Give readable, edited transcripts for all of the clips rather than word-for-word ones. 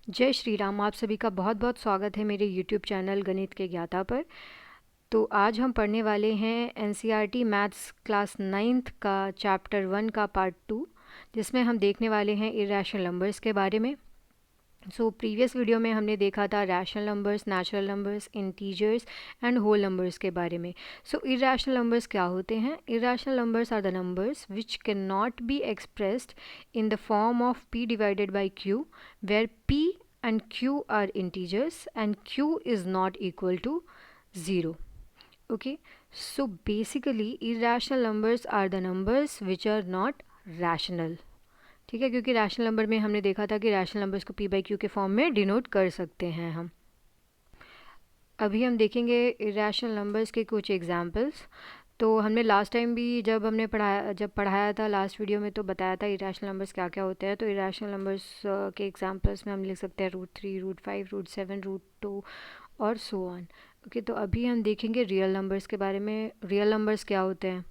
जय श्री राम। आप सभी का बहुत बहुत स्वागत है मेरे यूट्यूब चैनल गणित के ज्ञाता पर। तो आज हम पढ़ने वाले हैं एनसीईआरटी मैथ्स क्लास 9th का चैप्टर 1 का पार्ट 2, जिसमें हम देखने वाले हैं इरेशनल नंबर्स के बारे में। प्रीवियस वीडियो में हमने देखा था rational numbers, natural numbers, integers and whole numbers के बारे में। इरेशनल नंबर्स क्या होते हैं? Irrational numbers are the numbers which can not be expressed in the form of p divided by q, where p and q are integers and q is not equal to 0. Okay, so basically irrational numbers are the numbers which are not rational. ठीक है, क्योंकि rational number में हमने देखा था कि rational numbers को p by q के फॉर्म में डिनोट कर सकते हैं हम। अभी हम देखेंगे इरेशनल नंबर्स के कुछ एग्जांपल्स। तो हमने लास्ट टाइम भी जब पढ़ाया था लास्ट वीडियो में, तो बताया था इरेशनल नंबर्स क्या क्या होते हैं। तो इरेशनल नंबर्स के एग्जांपल्स में हम लिख सकते हैं √3, √5, √7, √2 और सो ऑन। ओके, तो अभी हम देखेंगे रियल नंबर्स के बारे में। रियल नंबर्स क्या होते हैं?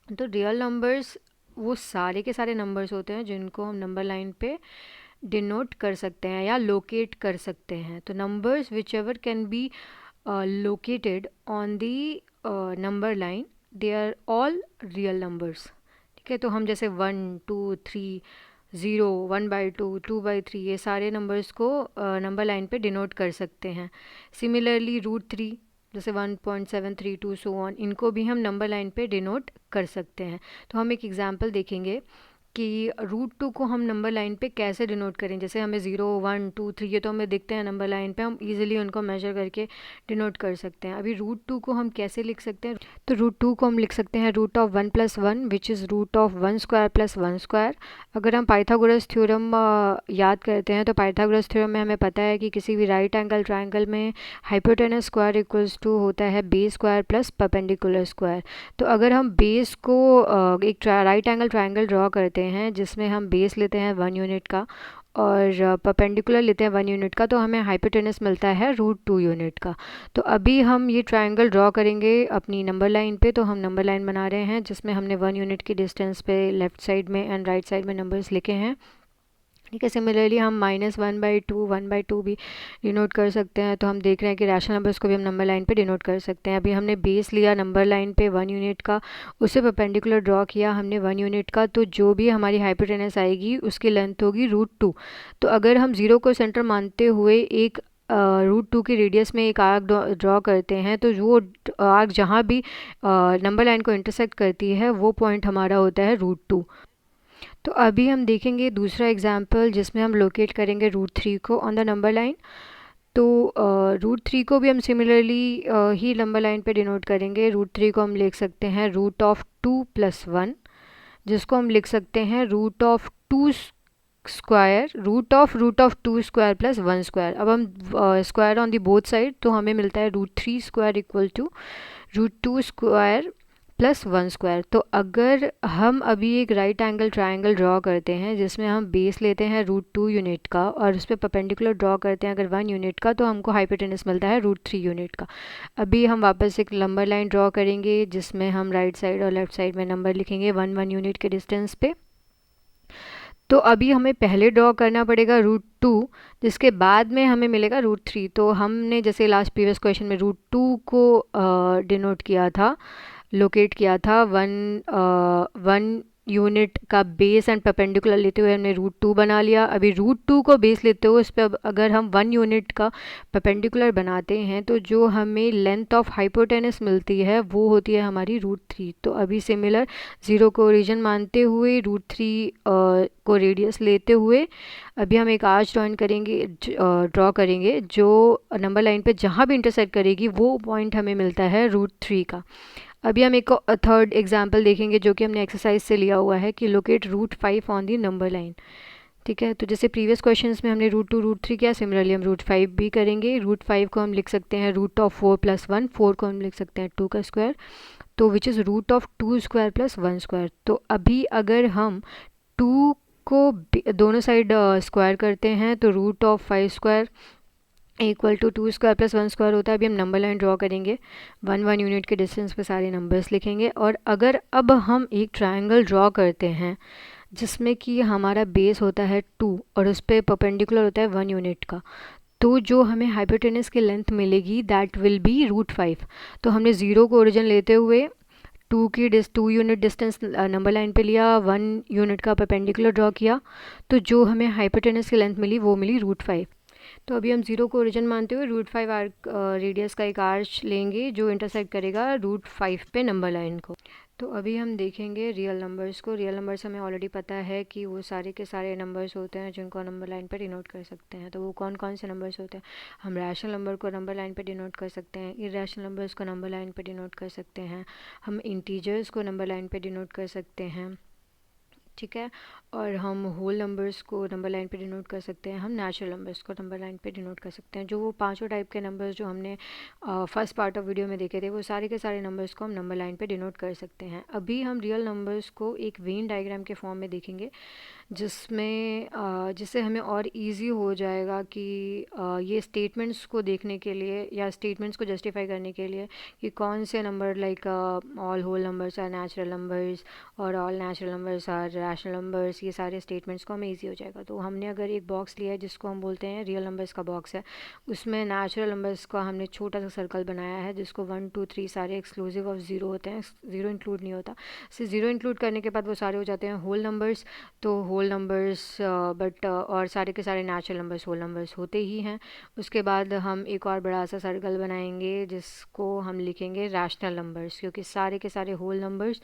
तो रियल नंबर्स वो सारे के सारे नंबर्स होते हैं जिनको हम नंबर लाइन पे डिनोट कर सकते हैं या लोकेट कर सकते हैं। तो numbers which ever can be located on the number line, they are all real numbers. ठीक है, तो हम जैसे 1, 2, 3, 0, 1/2, 2/3 ये सारे नंबर्स को नंबर लाइन पे डिनोट कर सकते हैं। सिमिलरली √3 जैसे 1.732 सो ऑन, इनको भी हम नंबर लाइन पे डिनोट कर सकते हैं। तो हम एक एग्जांपल देखेंगे कि √2 को हम नंबर लाइन पे कैसे डिनोट करें। जैसे हमें 0, 1, 2, 3 ये तो हमें दिखते हैं नंबर लाइन पे, हम इजीली उनको मेजर करके डिनोट कर सकते हैं। अभी √2 को हम कैसे लिख सकते हैं? तो √2 को हम लिख सकते हैं √1 + 1 विच इज़ √1² + 1²। अगर हम पाइथागोरस थ्योरम याद करते हैं, तो पाइथागोरस थ्योरम में हमें पता है कि किसी भी राइट एंगल ट्राइंगल में हाइपोटेनस स्क्वायर इक्वल्स टू होता है base square plus perpendicular square. तो अगर हम बेस को एक राइट एंगल ट्राइंगल ड्रॉ करते हैं जिसमें हम बेस लेते हैं 1 यूनिट का और परपेंडिकुलर लेते हैं 1 यूनिट का, तो हमें हाइपोटेनस मिलता है √2 यूनिट का। तो अभी हम ये ट्राइंगल ड्रॉ करेंगे अपनी नंबर लाइन पे। तो हम नंबर लाइन बना रहे हैं जिसमें हमने 1 यूनिट की डिस्टेंस पे लेफ़्ट साइड में एंड राइट साइड में नंबर्स लिखे हैं। ठीक है, सिमिलरली हम -1/2, 1/2 भी डिनोट कर सकते हैं। तो हम देख रहे हैं कि रैशनल नंबर्स को भी हम नंबर लाइन पे डिनोट कर सकते हैं। अभी हमने बेस लिया नंबर लाइन पे 1 यूनिट का, उससे परपेंडिकुलर ड्रॉ किया हमने 1 यूनिट का, तो जो भी हमारी हाइपोटेनस आएगी उसकी लेंथ होगी √2। तो अगर हम 0 को सेंटर मानते हुए एक √2 की रेडियस में एक आर्क ड्रॉ करते हैं, तो वो आर्क जहाँ भी नंबर लाइन को इंटरसेक्ट करती है वो पॉइंट हमारा होता है √2। तो अभी हम देखेंगे दूसरा एग्जाम्पल जिसमें हम लोकेट करेंगे √3 को ऑन द नंबर लाइन। तो √3 को भी हम सिमिलरली ही नंबर लाइन पे डिनोट करेंगे। √3 को हम लिख सकते हैं √2 + 1, जिसको हम लिख सकते हैं √2 स्क्वायर, √2² + 1²। अब हम square on the both side, तो हमें मिलता है √3² इक्वल टू √2² + 1²। तो अगर हम अभी एक राइट एंगल ट्राइंगल ड्रॉ करते हैं जिसमें हम बेस लेते हैं √2 यूनिट का और उस पर परपेंडिकुलर ड्रॉ करते हैं अगर 1 यूनिट का, तो हमको हाइपोटेनस मिलता है √3 यूनिट का। अभी हम वापस एक नंबर लाइन ड्रॉ करेंगे जिसमें हम राइट साइड और लेफ्ट साइड में नंबर लिखेंगे 1 यूनिट के डिस्टेंस पे। तो अभी हमें पहले ड्रॉ करना पड़ेगा √2, जिसके बाद में हमें मिलेगा √3। तो हमने जैसे लास्ट प्रीवियस क्वेश्चन में √2 को डिनोट किया था, लोकेट किया था 1 यूनिट का बेस एंड परपेंडिकुलर लेते हुए हमने √2 बना लिया। अभी √2 को बेस लेते हुए उस पर अगर हम 1 यूनिट का परपेंडिकुलर बनाते हैं, तो जो हमें लेंथ ऑफ हाइपोटेनस मिलती है वो होती है हमारी √3। तो अभी सिमिलर 0 को ओरिजिन मानते हुए √3 को रेडियस लेते हुए अभी हम एक आर्च ड्रॉ करेंगे जो नंबर लाइन पे जहाँ भी इंटरसेक्ट करेगी वो पॉइंट हमें मिलता है √3 का। अभी हम एक थर्ड एग्जाम्पल देखेंगे जो कि हमने एक्सरसाइज से लिया हुआ है कि locate √5 on the number line. ठीक है, तो जैसे प्रीवियस क्वेश्चंस में हमने √2, √3 किया, सिमिलरली हम √5 भी करेंगे। √5 को हम लिख सकते हैं √4 + 1, 4 को हम लिख सकते हैं 2 का स्क्वायर, तो विच इज़ √2² + 1²। तो अभी अगर हम 2 को दोनों साइड स्क्वायर करते हैं तो √5² इक्वल टू 2² + 1² होता है। अभी हम नंबर लाइन ड्रॉ करेंगे 1 यूनिट के डिस्टेंस पे सारे नंबर्स लिखेंगे। और अगर अब हम एक ट्रायंगल ड्रॉ करते हैं जिसमें कि हमारा बेस होता है 2 और उस पे परपेंडिकुलर होता है 1 यूनिट का। तो जो हमें हाइपोटेनस की लेंथ मिलेगी दैट विल बी √5। तो हमने 0 को ओरिजिन लेते हुए 2 यूनिट डिस्टेंस नंबर लाइन पे लिया, 1 यूनिट का परपेंडिकुलर ड्रॉ किया, तो जो हमें हाइपोटेनस की लेंथ मिली वो मिली √5। तो अभी हम 0 को ओरिजिन मानते हुए √5 आर्क रेडियस का एक आर्च लेंगे जो इंटरसेक्ट करेगा √5 पे नंबर लाइन को। तो अभी हम देखेंगे रियल नंबर्स को। रियल नंबर्स हमें ऑलरेडी पता है कि वो सारे के सारे नंबर्स होते हैं जिनको नंबर लाइन पर डिनोट कर सकते हैं। तो वो कौन कौन से नंबर्स होते हैं? हम रैशनल नंबर को नंबर लाइन पर डिनोट कर सकते हैं, इरेशनल नंबर्स को नंबर लाइन पर डिनोट कर सकते हैं, हम इंटीजर्स को नंबर लाइन पर डिनोट कर सकते हैं, ठीक है। और हम होल नंबर्स को नंबर लाइन पे डिनोट कर सकते हैं, हम नेचुरल नंबर्स को नंबर लाइन पे डिनोट कर सकते हैं। जो वो पांचों टाइप के नंबर्स जो हमने फर्स्ट पार्ट ऑफ वीडियो में देखे थे, वो सारे के सारे नंबर्स को हम नंबर लाइन पे डिनोट कर सकते हैं। अभी हम रियल नंबर्स को एक वेन डायग्राम के फॉर्म में देखेंगे, जिससे हमें और इजी हो जाएगा कि ये स्टेटमेंट्स को देखने के लिए या स्टेटमेंट्स को जस्टिफाई करने के लिए कि कौन से number like all whole numbers are natural numbers और all natural numbers are rational numbers, ये सारे स्टेटमेंट्स को हमें ईजी हो जाएगा। तो हमने अगर एक बॉक्स लिया है जिसको हम बोलते हैं रियल नंबर्स का बॉक्स है, उसमें नेचुरल नंबर्स का हमने छोटा सा सर्कल बनाया है जिसको 1 2 3 सारे एक्सक्लूसिव ऑफ 0 होते हैं, 0 इंक्लूड नहीं होता। सिर्फ 0 इंक्लूड करने के बाद वो सारे हो जाते हैं होल नंबर्स। तो होल नंबर्स बट और सारे के सारे नेचुरल नंबर्स होल नंबर्स होते ही हैं। उसके बाद हम एक और बड़ा सा सर्कल बनाएंगे जिसको हम लिखेंगे रैशनल नंबर्स, क्योंकि सारे के सारे होल नंबर्स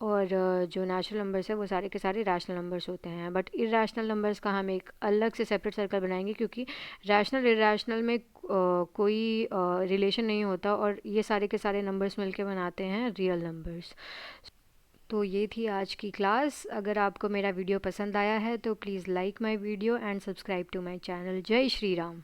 और जो नेचुरल नंबर्स है वो सारे के सारे रैशनल नंबर्स होते हैं। बट इरेशनल नंबर्स का हम एक अलग से सेपरेट सर्कल बनाएंगे, क्योंकि रैशनल इरेशनल में कोई रिलेशन नहीं होता और ये सारे के सारे नंबर्स मिलके बनाते हैं रियल नंबर्स। तो ये थी आज की क्लास। अगर आपको मेरा वीडियो पसंद आया है तो please like my video and subscribe to my channel. जय श्री राम।